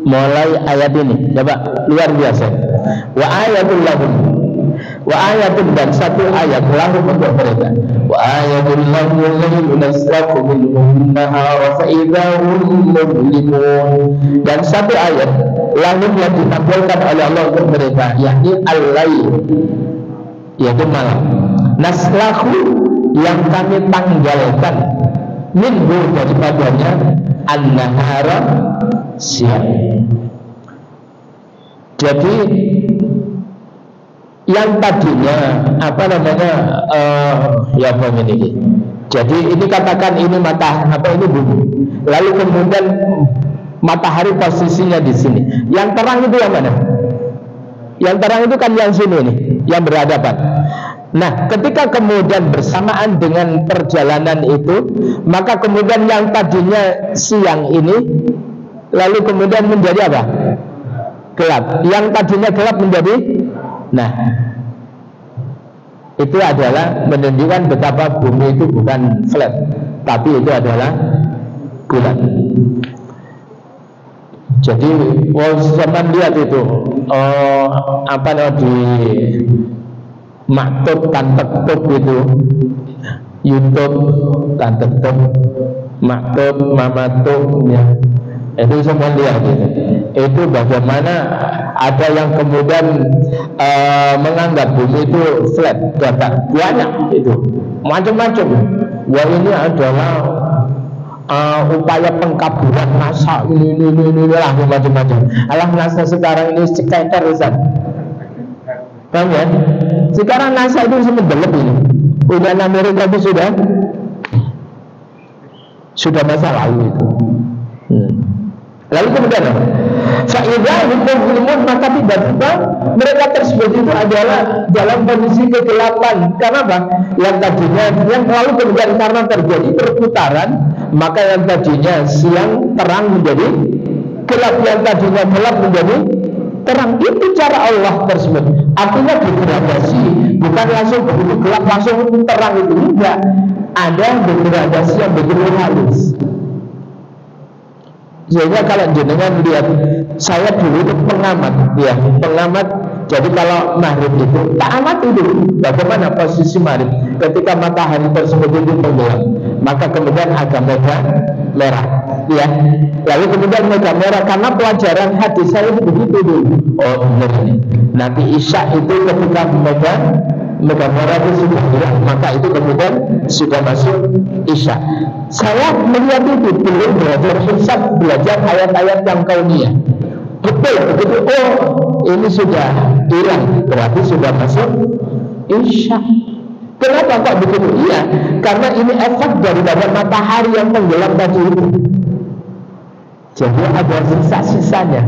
mulai ayat ini, coba luar biasa. Wa ayatul lahum, wa ayatun, dan satu ayat lahum untuk mereka. Wa ayatul lahum laylu nasraku minhum nahara fa idza hum mudlimun. Dan satu ayat lahum yang ditampilkan oleh Allah untuk mereka, yakni al-lail, yaitu malam. Nasraku, yang kami tanggalkan, minhu, daripadanya, an-nahara, siang. Jadi yang tadinya apa namanya ya apa ini? Jadi ini katakan ini ini bumi. Lalu kemudian matahari posisinya di sini. Yang terang itu yang mana? Yang terang itu kan yang sini nih, yang berhadapan. Nah, ketika kemudian bersamaan dengan perjalanan itu, maka kemudian yang tadinya siang ini lalu kemudian menjadi apa? Gelap. Yang tadinya gelap menjadi, nah, itu adalah menunjukkan betapa bumi itu bukan flat, tapi itu adalah bulat. Jadi zaman lihat itu apa namanya di maktub tantektub itu, YouTube tantektub, maktub mamatub ya. Itu semua lihat gitu. Itu bagaimana ada yang kemudian menganggap bumi itu flat, datar, banyak itu, macam-macam. Wah, ini adalah upaya pengkaburan NASA, ini lah macam-macam. Alah, NASA sekarang ini ceketer Ustaz. Paham ya? Sekarang NASA itu semendelep ini. Udah Amerika itu sudah masa lalu itu. Lalu kemudian apa? Fa'idha hum, maka tiba-tiba mereka tersebut itu adalah dalam kondisi kegelapan. Karena apa? Yang tadinya, yang lalu kemudian karena terjadi perputaran, maka yang tadinya siang terang menjadi gelap, yang tadinya gelap menjadi terang. Itu cara Allah tersebut. Artinya degradasi, bukan langsung begitu gelap langsung terang itu, enggak. Ada degradasi yang begitu halus. Sehingga kalau jenengan lihat, saya dulu itu pengamat, ya pengamat. Jadi kalau maghrib itu tak amati dulu bagaimana posisi maghrib ketika matahari tersebut itu tenggelam, maka kemudian agak merah, ya. Lalu kemudian merah karena pelajaran hadis saya itu begitu dulu. Oh benar ini. Nanti isya itu ketika merah itu sudah hilang, maka itu kemudian sudah masuk isya. Saya melihat itu belum belajar hisab, belajar ayat-ayat yang kauniyah. Betul, begitu. Oh, ini sudah hilang, berarti sudah masuk isya. Kenapa kok begitu? Iya, karena ini efek daripada matahari yang tenggelam tadi itu. Jadi ada sisa-sisanya.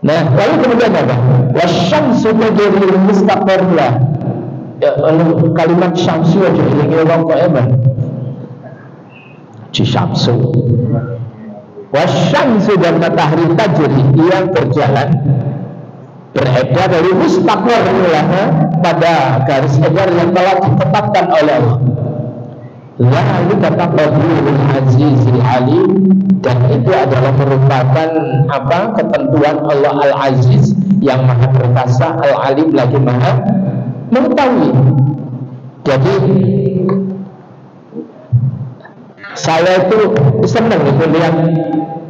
Nah, lalu kemudian apa? Wasyamsu tajri li mustaqarrin lah. Ya, kalimat syamsu aja ini orang kok emang. Syamsu. Wasyamsu, dan matahari tajri, yang berjalan beredar dari mustaqarrin lah, pada garis edar yang telah ditetapkan oleh Allah. Lalu kata Qadirul Azizil Alim, dan itu adalah merupakan apa? Ketentuan Allah Al-Aziz yang maha perkasa, Al-Alim lagi maha mengetahui. Jadi saya itu senang itu lihat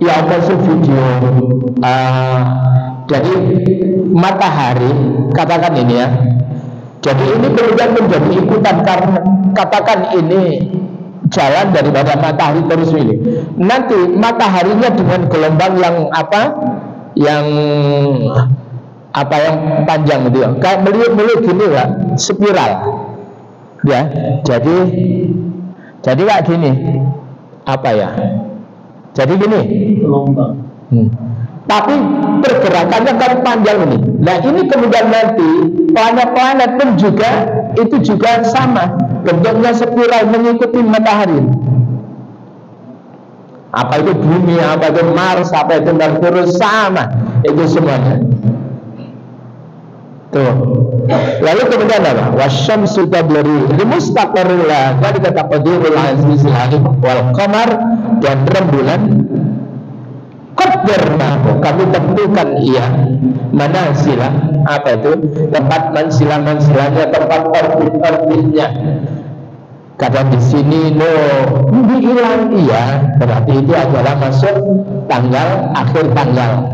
ya apa sih video jadi matahari, katakan ini ya. Jadi ini kemudian menjadi ikutan karena katakan ini jalan daripada matahari terus ini. Nanti mataharinya dengan gelombang yang apa? Yang panjang gitu ya. Kayak meliuk-meliuk gini ya, spiral. Ya. Jadi kayak gini. Apa ya? Jadi gini. Gelombang. Tapi pergerakannya kan panjang ini. Nah ini kemudian nanti planet-planet pun juga itu juga sama, bentuknya spiral mengikuti matahari. Apa itu bumi, apa itu Mars, apa itu Merkurius, sama itu semuanya. Tuh. Lalu kemudian apa? Wasyamsu tajri li mustaqarrin laha, tadi kata Qadirul Azizil Alim, wal qamar, dan rembulan Qadarnahu, kami tentukan ia manasilah, apa itu? Tempat mansilah-mansilahnya, tempat orbit-orbitnya. Kadang di sini hilang, iya, berarti itu adalah masuk tanggal, akhir tanggal.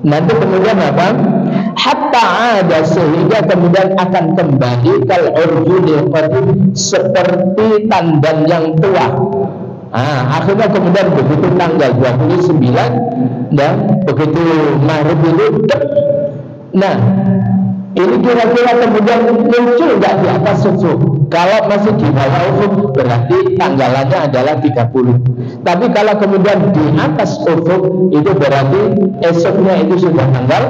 Nanti kemudian apa? Hatta ada, sehingga kemudian akan kembali kal urjunil qadim, seperti tandan yang tua. Akhirnya kemudian begitu tanggal 29 dan begitu maghrib itu, nah ini kira-kira kemudian muncul nggak di atas ufuk? Kalau masih di bawah ufuk berarti tanggalannya adalah 30. Tapi kalau kemudian di atas ufuk itu berarti esoknya itu sudah tanggal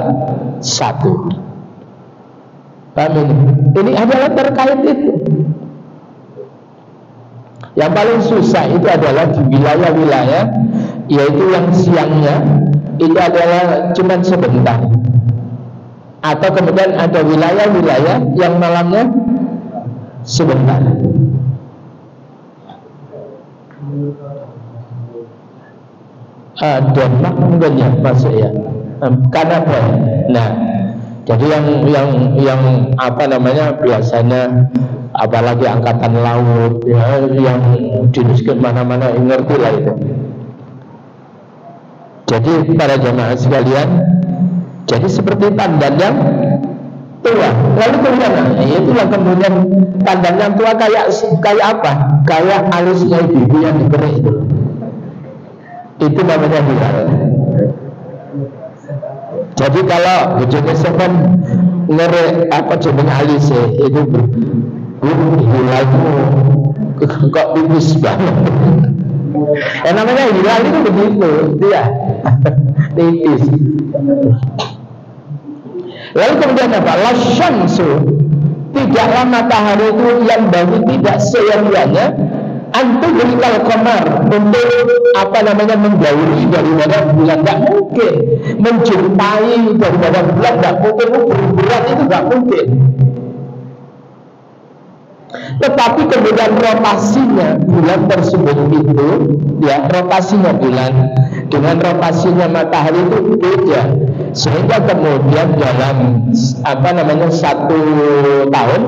1. Paham ini? Ini adalah terkait itu. Yang paling susah itu adalah di wilayah-wilayah, yaitu yang siangnya itu adalah cuma sebentar, atau kemudian ada wilayah-wilayah yang malamnya sebentar. Denmark mungkin ya masuk ya, Kanada. Nah, jadi yang apa namanya biasanya, apalagi angkatan laut ya, yang diniskin mana-mana, ngerti lah itu. Jadi para jamaah sekalian, jadi seperti tandan yang tua. Lalu kemudian, itulah kemudian tandan yang tua kayak apa? Kayak alisnya ibu yang dikerek itu. Itu namanya hilal. Jadi kalau bojone sampean ngerek apa jenenge alis itu hilal itu kok tipis banget. Namanya hilal itu begitu, dia tipis. Lalu kemudian apa? Lasyamsu, tidaklah matahari itu yang bagi tidak seyogyanya antudrikal qamar, untuk apa namanya menjauhi daripada bulan, tidak mungkin. Menjumpai daripada bulan tidak mungkin, berbulan itu tidak mungkin. Tetapi kemudian rotasinya bulan tersebut itu, ya, rotasinya bulan dengan rotasinya matahari itu beda, sehingga kemudian dalam apa namanya 1 tahun,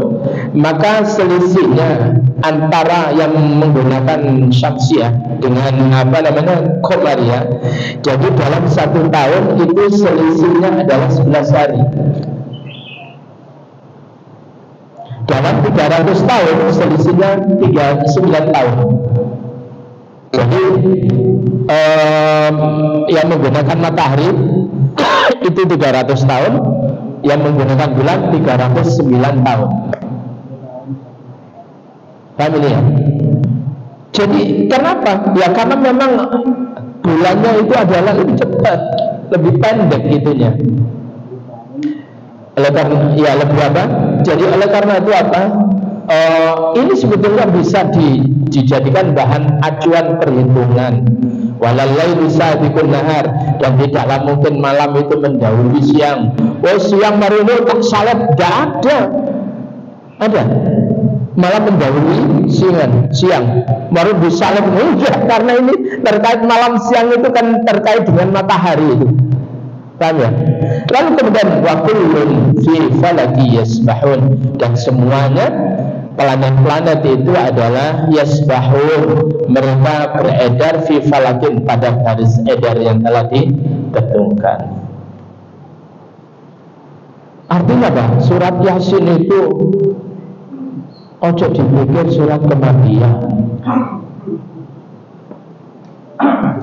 maka selisihnya antara yang menggunakan syamsiah dengan apa namanya qamariyah, jadi dalam 1 tahun itu selisihnya adalah 11 hari. Dalam 300 tahun selisihnya 9 tahun. Jadi yang menggunakan matahari itu 300 tahun, yang menggunakan bulan 309 tahun. Paham ini ya? Jadi kenapa? Ya karena memang bulannya itu adalah lebih cepat, lebih pendek itunya. Oleh karena, ya lebih apa? Jadi oleh karena itu apa? Ini sebetulnya bisa dijadikan bahan acuan perhitungan. Walalailu sabiqun nahar, dan tidaklah mungkin malam itu mendahului siang. Siang marino tak salat, tidak ada. Ada malam mendahului siang. Baru disalib enggak, karena ini terkait malam siang itu kan terkait dengan matahari itu. Paham ya? Lalu kemudian wa kullun fi falaki yasbahun, dan semuanya planet-planet itu adalah yasbahun, mereka beredar fi falakin, pada garis edar yang telah ditentukan. Artinya apa? Surat Yasin itu ojo dipikir surat kematian.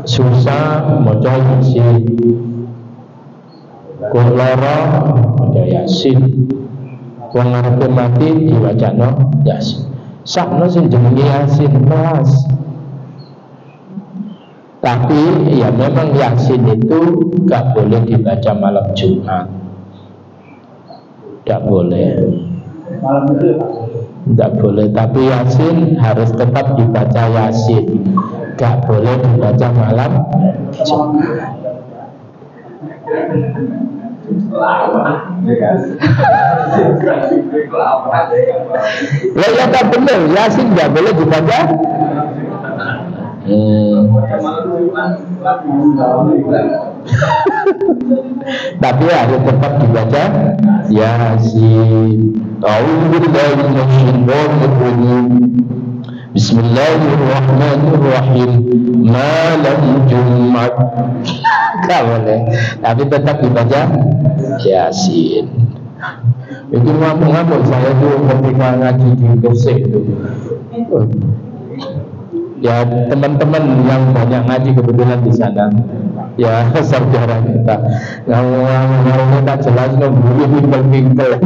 Susah maca Yasin, kok lara maca Yasin, wong arep mati diwacana Yasin. Sakno sing jenenge Yasin Mas. Tapi ya memang Yasin itu gak boleh dibaca malam Jumat. Gak boleh. Malam itu tidak boleh, tapi Yasin harus tetap dibaca Yasin. Gak boleh dibaca malam Jumat. Lah ya tak benar, Yasin gak boleh dibaca. Tapi harus tetap dibaca Yasin. A'udzubillahi minasyaitonir rajim. Bismillahirrahmanirrahim. Malam Jumat. Enggak boleh. Tapi tetap dibaca Yasin. Itu ngamuk-ngamuk saya tuh ketika ngaji di Gresik itu. Ya teman-teman yang banyak ngaji kebetulan di sana, ya saudara kita, ngamuk-ngamuk tak jelas nunggu pinggel-pinggel.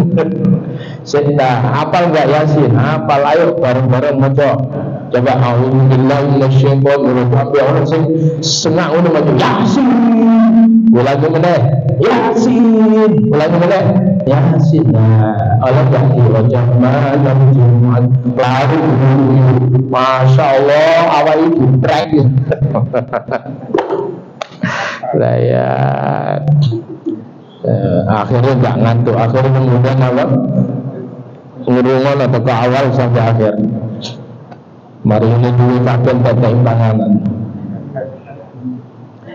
Saya hafal nggak Yasin? Hafal, ayo bareng-bareng maca. Coba auzubillahi minasyaitonir rajim. Sampai orang sing sengak ngono maca Yasin. Ulangi meneh Yasin. Ulangi meneh Yasin. Nah, Allah dah diwajah malam Jumat. Lalu Masya Allah, awal itu trek. Lah ya. Akhirnya nggak ngantuk. Akhirnya kemudian apa? Ngurungan atau ke awal sampai akhir. Mari ini dulu kakek tetek panganan.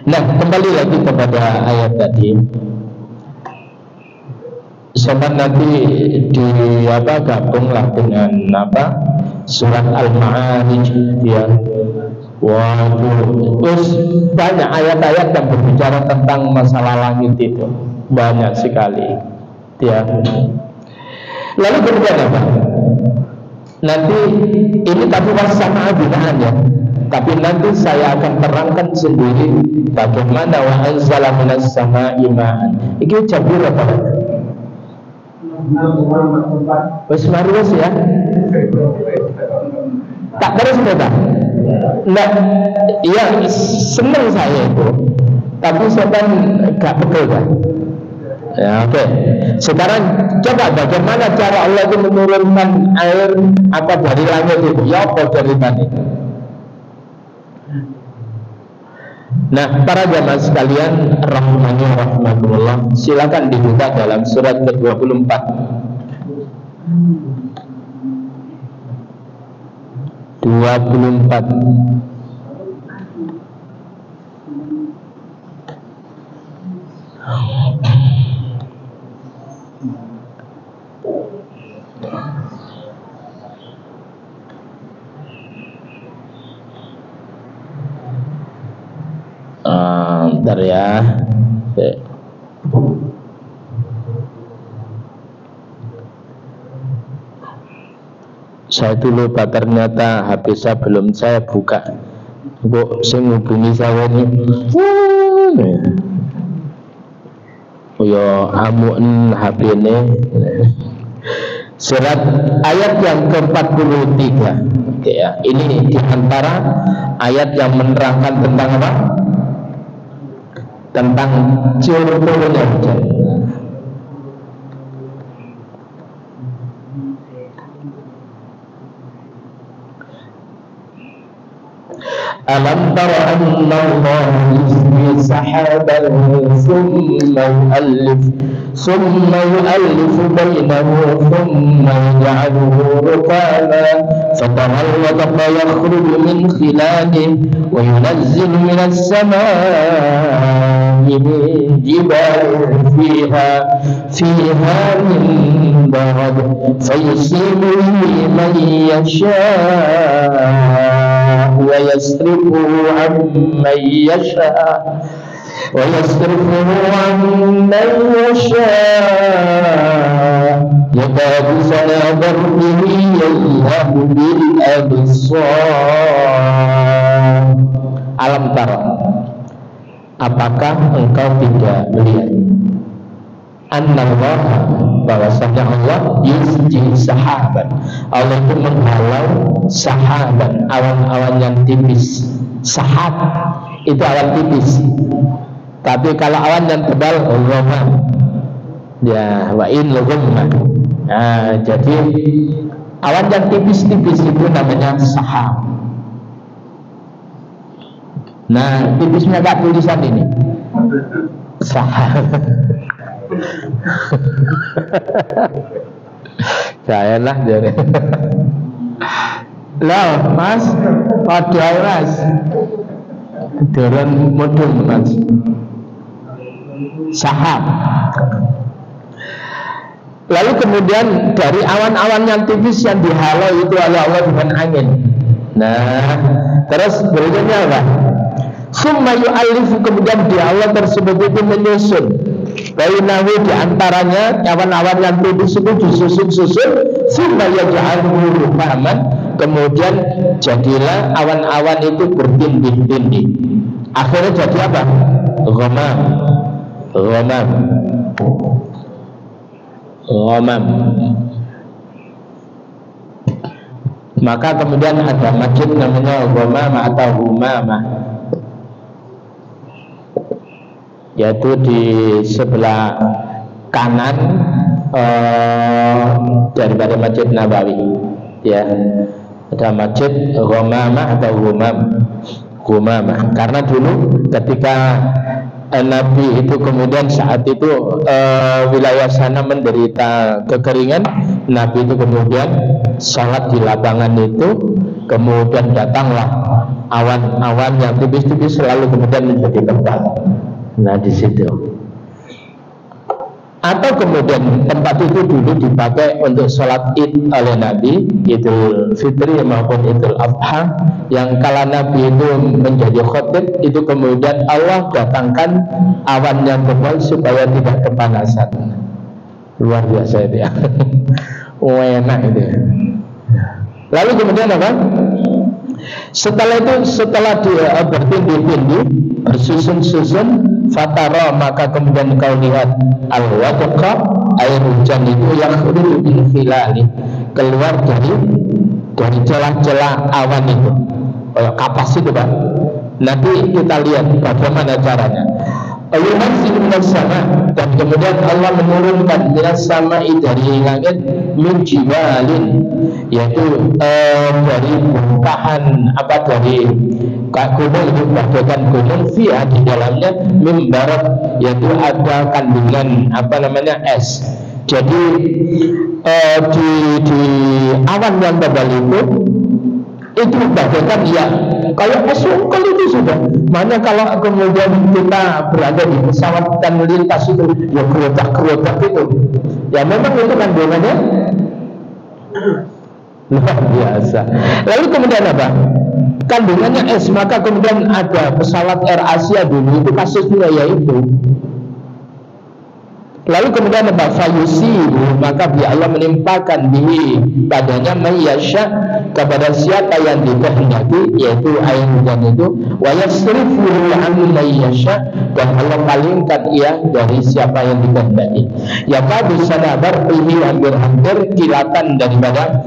Nah, kembali lagi kepada ayat tadi. Sobat nanti di apa gabunglah dengan apa surat Al-Ma'arij ya. Waduh, terus banyak ayat-ayat yang berbicara tentang masalah langit itu, banyak sekali ya. Lalu kemudian apa? Nanti ini tapi sama binaan ya. Tapi nanti saya akan terangkan sendiri bagaimana wa anzala minas sama'i ma'an. Iki jabur apa? Wes marus ya. Tak terus beda. Nah, iya seneng saya itu. Tapi saya kan gak betul kan. Ya, oke. Sekarang coba bagaimana cara Allah itu menurunkan air apa dari langit itu? Ya apa dari mana? Nah, para jamaah sekalian rahmani rahmatullah, silakan dibuka dalam surat ke-24. Bentar ya. Saya dulu lupa ternyata HP saya belum saya buka. Kok saya hubungi saya ini. Oh ya amun HP ini. Surat ayat yang ke-43. Oke ya, ini diantara ayat yang menerangkan tentang apa? Tentang turunnya hujan. Alam tara anna Allah yusri sahaban thumma yu'allifu bainahu thumma yaj'aluhu rukama fatara al-wadqa yakhruju min khilalihi wa yunazzilu minas samaa'i min jibalin fiha min barad fayusibu bihi man yasha' ويصرفه عمن يشاء يكاد سنا برقه يذهب بالأبصار. Alam tara, apakah engkau tidak melihat Allah bahwasanya Allah yusji sahabat, Allah itu menghalau sahabat, awan-awan yang tipis. Sahab itu awan tipis, tapi kalau awan yang tebal ghumma ya wa in ghumma. Nah, jadi awan yang tipis-tipis itu namanya sahab. Nah, tipisnya gak tulisan ini sahab. Saya lah jadi. Loh, Mas, padahal Mas, dorong mudun Mas. sahab. Lalu kemudian dari awan-awan yang tipis yang dihalau itu oleh Allah dengan angin. Nah, terus berikutnya apa? Summa yu'allifu, kemudian di Allah tersebut itu menyusun bainahu, di antaranya awan-awan yang tipis itu disusun-susun. Summa yaj'aluhu ruhaman, kemudian jadilah awan-awan itu bertindih-tindih. Akhirnya jadi apa? Ghamam. Ghamam. Ghamam. Maka kemudian ada masjid namanya Ghamamah atau Humamah, yaitu di sebelah kanan daripada Masjid Nabawi. Ya, ada masjid Ghamamah atau Humamah. Karena dulu ketika Nabi itu kemudian saat itu wilayah sana menderita kekeringan, Nabi itu kemudian sholat di lapangan itu, kemudian datanglah awan-awan yang tipis-tipis selalu kemudian menjadi tempat. Nah di situ. Atau kemudian tempat itu dulu dipakai untuk sholat id oleh Nabi, Idul Fitri maupun Idul Adha, yang kala Nabi itu menjadi khotib, itu kemudian Allah datangkan awan yang tebal supaya tidak kepanasan. Luar biasa itu ya. Enak itu ya. Lalu kemudian apa? Setelah itu, setelah dia bertindih-tindih, bersusun-susun, fatara, maka kemudian kau lihat al-wadqa, air hujan itu yang min khilali, keluar dari celah-celah awan itu, kapas itu Pak. Nanti kita lihat bagaimana caranya. Yunazzilu minas sama, dan kemudian Allah menurunkan minas sama'i, dari langit, min jibalin, yaitu dari bongkahan dari gunung itu, bagaikan gunung, via di dalamnya mimbarat, yaitu ada kandungan es. Jadi di awan yang tebal itu bagaikan ya kayak es sungkel itu sudah. Makanya kalau kemudian kita berada di pesawat dan melintas itu ya kerotak itu, ya memang itu kandungannya luar biasa. Lalu kemudian apa? Kandungannya es. Maka kemudian ada pesawat Air Asia dulu itu kasusnya yaitu. Lalu kemudian apa? Fayusibu, maka dia Allah menimpakan bihi padanya mayyasya, kepada siapa yang dikehendaki, yaitu air hujan itu, wa yasrifuhu an mayyasya, dan Allah palingkan ia dari siapa yang dikehendaki. Ya kadu sanabar bihi, hampir-hampir kilatan daripada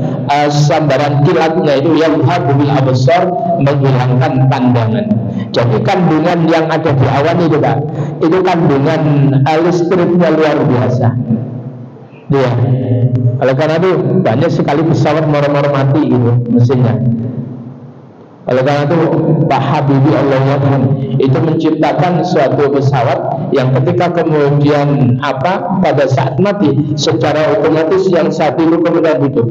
sambaran kilatnya itu yang habil absar, menghilangkan pandangan. Jadi kandungan yang ada di awan itu Pak, itu kandungan listriknya luar biasa. Ya. Oleh karena itu banyak sekali pesawat moro-moro mati gitu mesinnya. Oleh karena itu Pak Habibie Allahyarham itu menciptakan suatu pesawat yang ketika kemudian pada saat mati secara otomatis yang saat itu kemudian hidup.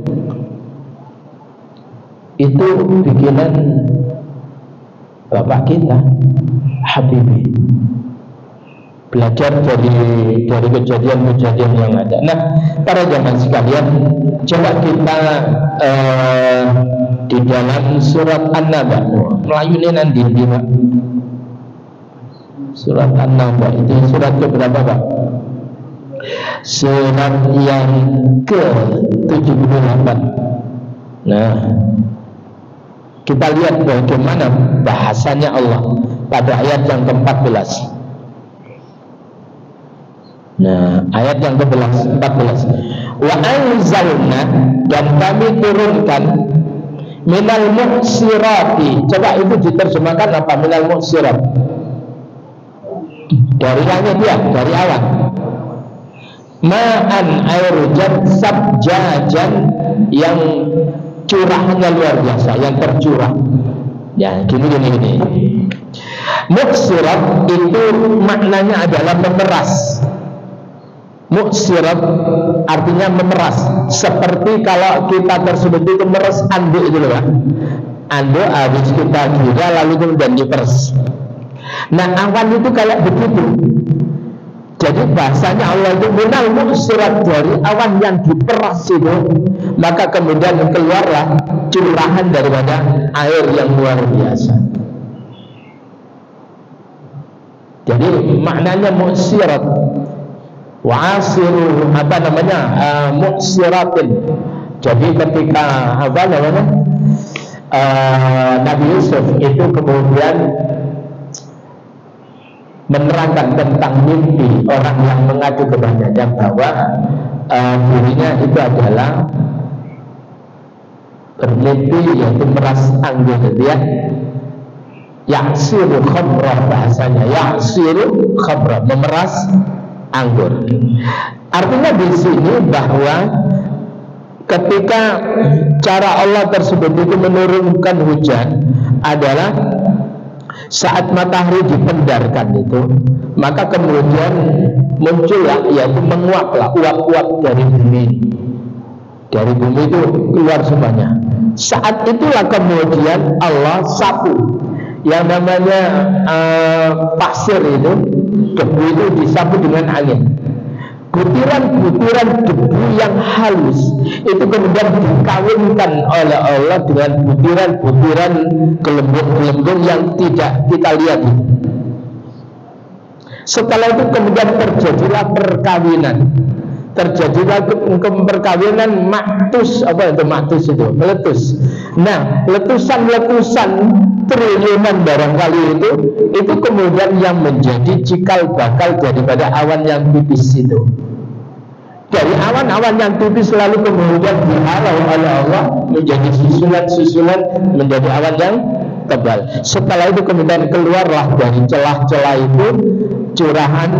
Itu bikinan Bapak kita Habibie, belajar dari kejadian-kejadian yang ada. Nah, para jamaah sekalian, coba kita di dalam surat An-Naba, Melayu ini nanti surat An-Naba itu surat keberapa Pak? Surat yang ke-78. Nah, kita lihat bagaimana bahasanya Allah pada ayat yang ke-14. Nah, ayat yang ke-14. Wa anzalna, dan kami turunkan minal mu'sirati. Coba itu diterjemahkan apa? Minal mu'sirat. Dari langit ya, dari awan. Ma'an, air hujan, sabjajan, yang curahnya luar biasa, yang tercurah. Ya, gini. Muksirat itu maknanya adalah memeras. Muksirat artinya memeras. Seperti kalau kita tersebut itu meres anduk itu loh Pak. Anduk habis kita kira lalu kemudian diperes. Nah, awan itu kayak begitu. Jadi bahasanya Allah itu minal mu'sirat, dari awan yang diperas itu, maka kemudian keluarlah curahan daripada air yang luar biasa. Jadi maknanya mu'sirat, wa'asiru mu'siratin. Jadi ketika Nabi Yusuf itu kemudian menerangkan tentang mimpi orang yang mengadu kepadanya bahwa dirinya itu adalah bermimpi yaitu meras anggur, dia ya'siru khamra, bahasanya ya'siru khamra, memeras anggur. Artinya di sini bahwa ketika cara Allah tersebut itu menurunkan hujan adalah saat matahari dipendarkan itu, maka kemudian muncullah, yaitu menguaplah uap-uap dari bumi. Dari bumi itu keluar semuanya. Saat itulah kemudian Allah sapu yang namanya pasir itu, debu itu disapu dengan angin. Butiran-butiran debu yang halus itu kemudian dikawinkan oleh Allah dengan butiran-butiran gelembung-gelembung yang tidak kita lihat. Setelah itu kemudian terjadilah perkawinan. Terjadilah perkawinan maktus. Apa itu maktus itu? Meletus. Nah, letusan-letusan triliunan barangkali itu kemudian yang menjadi cikal bakal daripada awan yang tipis itu. Dari awan-awan yang tipis lalu kemudian dihalau oleh Allah menjadi susulan-susulan menjadi awan yang tebal. Setelah itu kemudian keluarlah dari celah-celah itu curahan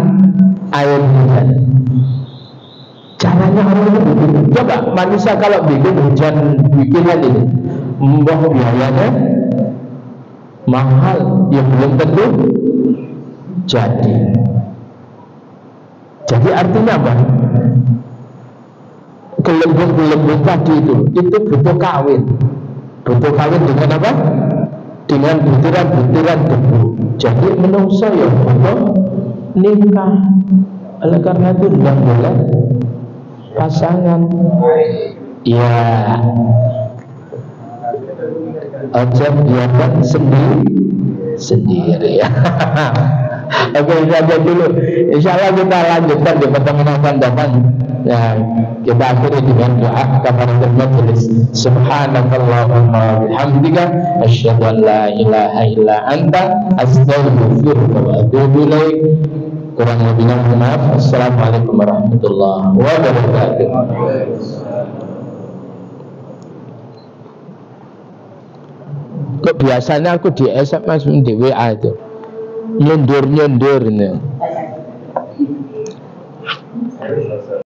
air hujan. Caranya orang itu begitu. Coba manusia kalau bikin hujan bikinan ini, mbah biayanya mahal, yang belum tentu jadi. Jadi artinya apa? Gelembung-gelembung tadi itu butuh kawin. Butuh kawin dengan apa? Dengan butiran-butiran debu. Jadi menungso ya butuh nikah. Oleh karena itu tidak boleh pasangan. Ya, aja biarkan sendiri ya. Oke, saja dulu. Insya Allah kita lanjutkan di pertemuan akan datang. Ya, kita akhiri dengan doa kafaratul majelis. Subhanakallahumma bihamdika asyhadu an la ilaha illa anta astaghfiruka wa atubu ilaik. Kurang lebihnya maaf. Assalamualaikum warahmatullahi wabarakatuh. Kok biasanya aku di SMS di WA itu nyundur-nyundur ini.